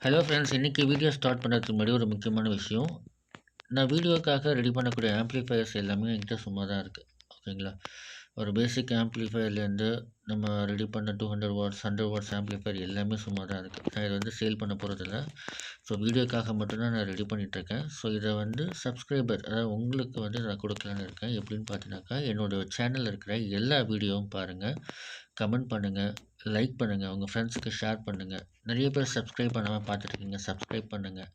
Hello friends, இன்றைக்கி video start பண்ணுறதுக்கு முன்னாடி ஒரு முக்கியமான விஷயம். நான் வீடியோக்காக ரெடி பண்ணக்கூடிய ஆம்ப்ளிஃபையர்ஸ் எல்லாமே என்கிட்ட சும்மா தான் இருக்குது. ஓகேங்களா? ஒரு பேசிக் ஆம்ப்ளிஃபையர்லேருந்து நம்ம ரெடி பண்ண 200 வாட்ஸ் 100 வாட்ஸ் ஆம்ப்ளிஃபையர் எல்லாமே சும்மா தான் இருக்குது. நான் இதை சேல் பண்ண போகிறதில்ல. ஸோ வீடியோக்காக மட்டும்தான் நான் ரெடி பண்ணிகிட்ருக்கேன். ஸோ இதை சப்ஸ்கிரைபர், அதாவது உங்களுக்கு நான் கொடுக்கலான்னு இருக்கேன். எப்படின்னு பார்த்தீங்கன்னாக்கா, என்னோடய சேனலில் இருக்கிற எல்லா வீடியோவும் பாருங்கள், கமெண்ட் பண்ணுங்கள், லைக் பண்ணுங்கள், உங்கள் ஃப்ரெண்ட்ஸுக்கு ஷேர் பண்ணுங்கள். நிறைய பேர் சப்ஸ்கிரைப் பண்ணாமல் பார்த்துட்ருக்கீங்க, சப்ஸ்கிரைப் பண்ணுங்கள்.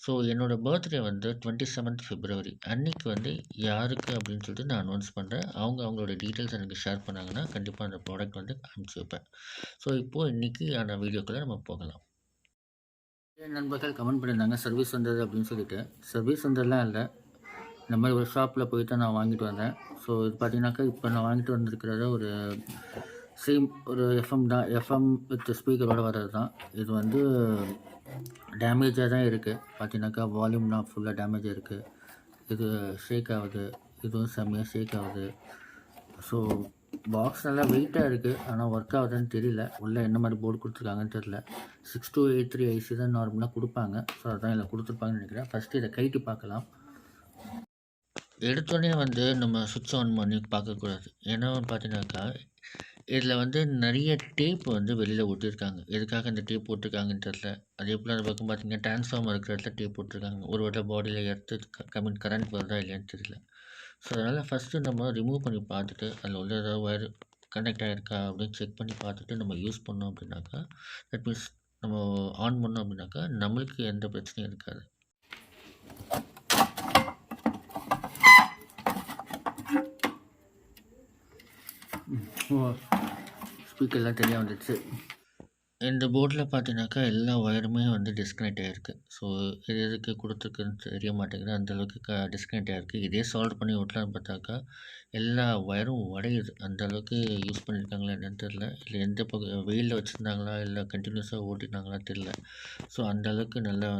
ஸோ என்னோடய பர்த்டே 27th February அன்றைக்கி யாருக்கு அப்படின்னு சொல்லிட்டு நான் அனௌன்ஸ் பண்ணுறேன். அவங்களோட டீட்டெயில்ஸ் எனக்கு ஷேர் பண்ணாங்கன்னா கண்டிப்பாக அந்த ப்ராடக்ட் அனுப்பிச்சி வைப்பேன். ஸோ இப்போது இன்றைக்கியான வீடியோக்குள்ளே நம்ம போகலாம். என் நண்பர்கள் கமெண்ட் பண்ணியிருந்தாங்க சர்வீஸ் வந்தது அப்படின்னு சொல்லிட்டு. சர்வீஸ் வந்ததெல்லாம் இல்லை, இந்த மாதிரி ஒரு ஷாப்பில் போய் தான் நான் வாங்கிட்டு வந்தேன். ஸோ இது பார்த்தீங்கன்னாக்கா, இப்போ நான் வாங்கிட்டு வந்திருக்கிறத ஒரு எஃப்எம் தான், எஃப்எம் வித் ஸ்பீக்கரோடு வர்றது தான். இது டேமேஜாக தான் இருக்குது. பார்த்தீங்கன்னாக்கா வால்யூம்லாம் ஃபுல்லாக டேமேஜாக இருக்குது. இது ஷேக் ஆகுது, இதுவும் செம்மையாக ஷேக் ஆகுது. ஸோ பாக்ஸ் நல்லா வெயிட்டாக இருக்குது, ஆனால் ஒர்க் ஆகுதுன்னு தெரியல. உள்ளே என்ன மாதிரி போர்டு கொடுத்துருக்காங்கன்னு தெரியல. 6283 ஐசி தான் நார்மலாக கொடுப்பாங்க. ஸோ அதான் இதில் கொடுத்துருப்பாங்கன்னு நினைக்கிறேன். ஃபஸ்ட்டு இதை கைட்டு பார்க்கலாம். எடுத்தோடனே நம்ம சுவிட்ச் ஆன் பண்ணி பார்க்கக்கூடாது. ஏன்னா பார்த்தீங்கன்னாக்கா, இதில் நிறைய டேப் வெளியில் ஒட்டியிருக்காங்க. எதுக்காக இந்த டேப் போட்டிருக்காங்கன்னு தெரியல. அதே போல் அந்த பக்கம் பார்த்தீங்கன்னா, டிரான்ஸ்ஃபார்மர் இருக்கிற இடத்துல டேப் போட்டிருக்காங்க. ஒரு வேளை பாடியில் எடுத்து கரண்ட் வருதா இல்லையான்னு தெரியல. ஸோ அதனால் ஃபஸ்ட்டு நம்ம ரிமூவ் பண்ணி பார்த்துட்டு, அதில் உள்ள ஏதாவது ஒயர் கனெக்ட் ஆகிருக்கா அப்படின்னு செக் பண்ணி பார்த்துட்டு நம்ம யூஸ் பண்ணோம் அப்படின்னாக்கா, தட் மீன்ஸ் நம்ம ஆன் பண்ணோம் அப்படின்னாக்கா நம்மளுக்கு எந்த பிரச்சனையும் இருக்காது. ஸ்பீக்கர்லாம் தனியாக வந்துடுச்சு. இந்த போர்டில் பார்த்தீங்கன்னாக்கா எல்லா ஒயருமே டிஸ்கனெக்ட் ஆகிருக்கு. ஸோ இது எதுக்கு கொடுத்துருக்குன்னு தெரிய மாட்டேங்குது. அந்தளவுக்கு டிஸ்கனெக்ட் ஆகிருக்கு. இதே சால்வ் பண்ணி விட்லான்னு பார்த்தாக்கா எல்லா ஒயரும் உடையுது. அந்தளவுக்கு யூஸ் பண்ணியிருக்காங்களா என்னன்னு தெரில. இல்லை எந்த வெயிலில் வச்சுருந்தாங்களா இல்லை கண்டினியூஸாக ஓட்டினாங்களா தெரில. ஸோ அந்தளவுக்கு நல்லா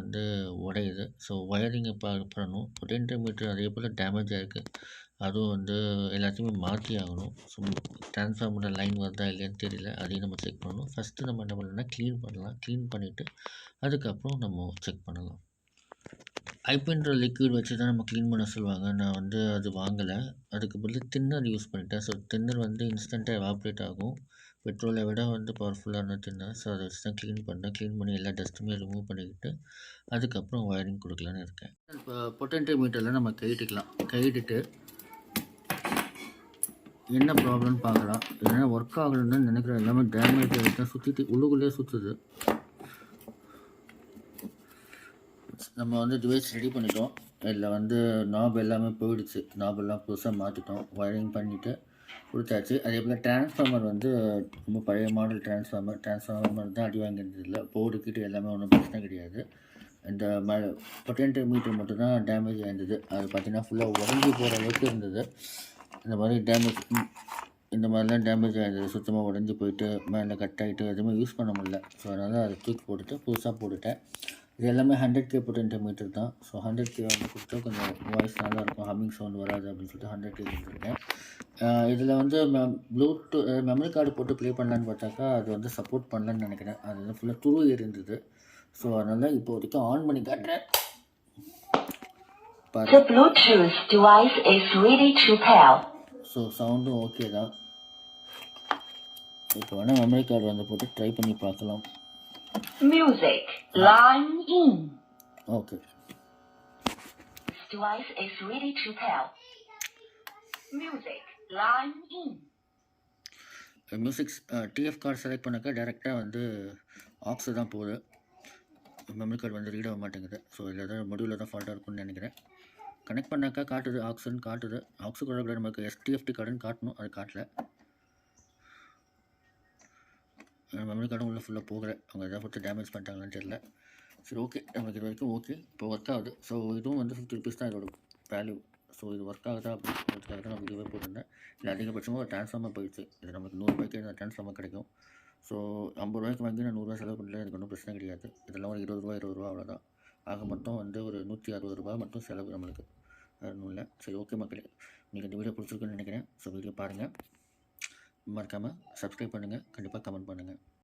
உடையுது. ஸோ ஒயரிங்கை பண்ணணும். பொட்டென்டோமீட்டர் அதே போல் டேமேஜ் ஆகிருக்கு. அதுவும் எல்லாத்தையுமே மாற்றி ஆகணும். ஸோ டிரான்ஸ்ஃபார்மரில் லைன் வருதா இல்லையான்னு தெரியல. அதையும் நம்ம செக் பண்ணணும். ஃபஸ்ட்டு நம்ம என்ன பண்ணலாம்னா க்ளீன் பண்ணலாம். க்ளீன் பண்ணிவிட்டு அதுக்கப்புறம் நம்ம செக் பண்ணலாம். ஐபின்ற லிக்விட் வச்சு தான் நம்ம க்ளீன் பண்ண சொல்லுவாங்க. நான் அது வாங்கலை. அதுக்கு பதில் தின்னர் யூஸ் பண்ணிட்டேன். ஸோ தின்னர் இன்ஸ்டண்ட்டாக எவாப்ரேட் ஆகும். பெட்ரோலை விட பவர்ஃபுல்லான தின்னர். ஸோ அதை வச்சு தான் க்ளீன் பண்ணேன். க்ளீன் பண்ணி எல்லா டஸ்ட்டுமே ரிமூவ் பண்ணிக்கிட்டு அதுக்கப்புறம் ஒயரிங் கொடுக்கலான்னு இருக்கேன். இப்போ பொட்டென்டோமீட்டரில் நம்ம கையிட்டுட்டு என்ன ப்ராப்ளம்னு பார்க்கலாம். இல்லைன்னா ஒர்க் ஆகணுன்னு நினைக்கிறேன். எல்லாமே டேமேஜ் ஆகிட்டு சுற்றிட்டு உள்ளுக்குள்ளேயே சுற்றுது. நம்ம டிவைஸ் ரெடி பண்ணிட்டோம். இதில் நாப் எல்லாமே போயிடுச்சு. நாபெல்லாம் புதுசாக மாற்றிட்டோம். ஒயரிங் பண்ணிவிட்டு கொடுத்தாச்சு. அதே போல் டிரான்ஸ்ஃபார்மர் ரொம்ப பழைய மாடல் டிரான்ஸ்ஃபார்மர் தான் அடி வாங்கியிருந்ததில்ல. போர்டு கிட்ட எல்லாமே ஒன்றும் பிரச்சனை கிடையாது. இந்த பொட்டென்டோமீட்டர் மட்டும்தான் டேமேஜ் ஆகிருந்தது. அது பார்த்திங்கன்னா ஃபுல்லாக உடஞ்சி போகிற அளவுக்கு இருந்தது. இந்த மாதிரிலாம் டேமேஜ் ஆகிடுது. சுத்தமாக உடஞ்சி போயிட்டு மேலே கட் ஆகிட்டு எதுவுமே யூஸ் பண்ண முடியல. ஸோ அதனால் அதை தூக்கி போட்டுட்டு புதுசாக போட்டுட்டேன். இது எல்லாமே 100K பொட்டென்டோமீட்டர் தான். ஸோ 100K கொடுத்தா கொஞ்சம் வாய்ஸ் நல்லாயிருக்கும், ஹம்மிங் சவுண்ட் வராது அப்படின்னு சொல்லிட்டு 100K கொடுத்துருக்கேன். இதில் ப்ளூடூத் மெமரி கார்டு போட்டு ப்ளே பண்ணலான்னு பார்த்தாக்கா அது சப்போர்ட் பண்ணலன்னு நினைக்கிறேன். அது ஃபுல்லாக துரு இருந்தது. ஸோ அதனால் இப்போ வரைக்கும் ஆன் பண்ணி காட்டுறேன். The Bluetooth device is ready to pair. So சவுண்டும் ஓகே தான். இப்போ வேணால் மெமரி கார்டு போட்டு ட்ரை பண்ணி பார்க்கலாம். Music line in. Okay. This device is ready to pair. Music line in. Musics TF card select பண்ணாக்கா டேரெக்டாக ஆக்ஸு தான் போகுது. மெமரி கார்டு ரீட் ஆக மாட்டேங்குது. ஸோ இதில் ஏதாவது மொடியூலில் தான் ஃபால்ட்டாக இருக்குன்னு நினைக்கிறேன். கனெக்ட் பண்ணாக்கா காட்டுது, ஆக்ஸுன்னு காட்டுது. ஆக்ஸு கூட நமக்கு எஸ்டிஎஃப்டி கார்டுன்னு காட்டணும், அது காட்டல. மெமரி கார்டும் உள்ளே ஃபுல்லாக போகலை. அவங்க எதாவது கொடுத்து டேமேஜ் பண்ணிட்டாங்களான்னு தெரியல. சரி, ஓகே, நமக்கு இது வரைக்கும் ஓகே. இப்போ ஒர்க் ஆகுது. ஸோ இதுவும் 50 rupees தான் இதோட வேல்யூ. ஸோ இது ஒர்க் ஆகுதா அப்படின்றதுக்காக தான் நான் வீடியோவே போட்டிருந்தேன். இல்லை அதிகபட்சமாக ஒரு டிரான்ஸ்ஃபார்மர் போயிடுச்சு. இது நமக்கு 100 ரூபாய்க்கு இந்த டிரான்ஸ்ஃபார்மர் கிடைக்கும். ஸோ 50 ரூபாய்க்கு வாங்கி நான் 100 ரூபா செலவு பண்ணல, எனக்கு ஒன்றும் பிரச்சனை கிடையாது. இதெல்லாம் ஒரு 20 ரூபா அவ்வளோதான். ஆக மொத்தம் ஒரு 160 ரூபா மட்டும் செலவு நம்மளுக்கு, வேறு ஒன்றும் இல்லை. சரி, ஓகே மக்களே, உங்களுக்கு இந்த வீடியோ பிடிச்சிருக்குன்னு நினைக்கிறேன். ஸோ வீடியோ பாருங்கள், மறக்காமல் சப்ஸ்கிரைப் பண்ணுங்கள், கண்டிப்பாக கமெண்ட் பண்ணுங்கள்.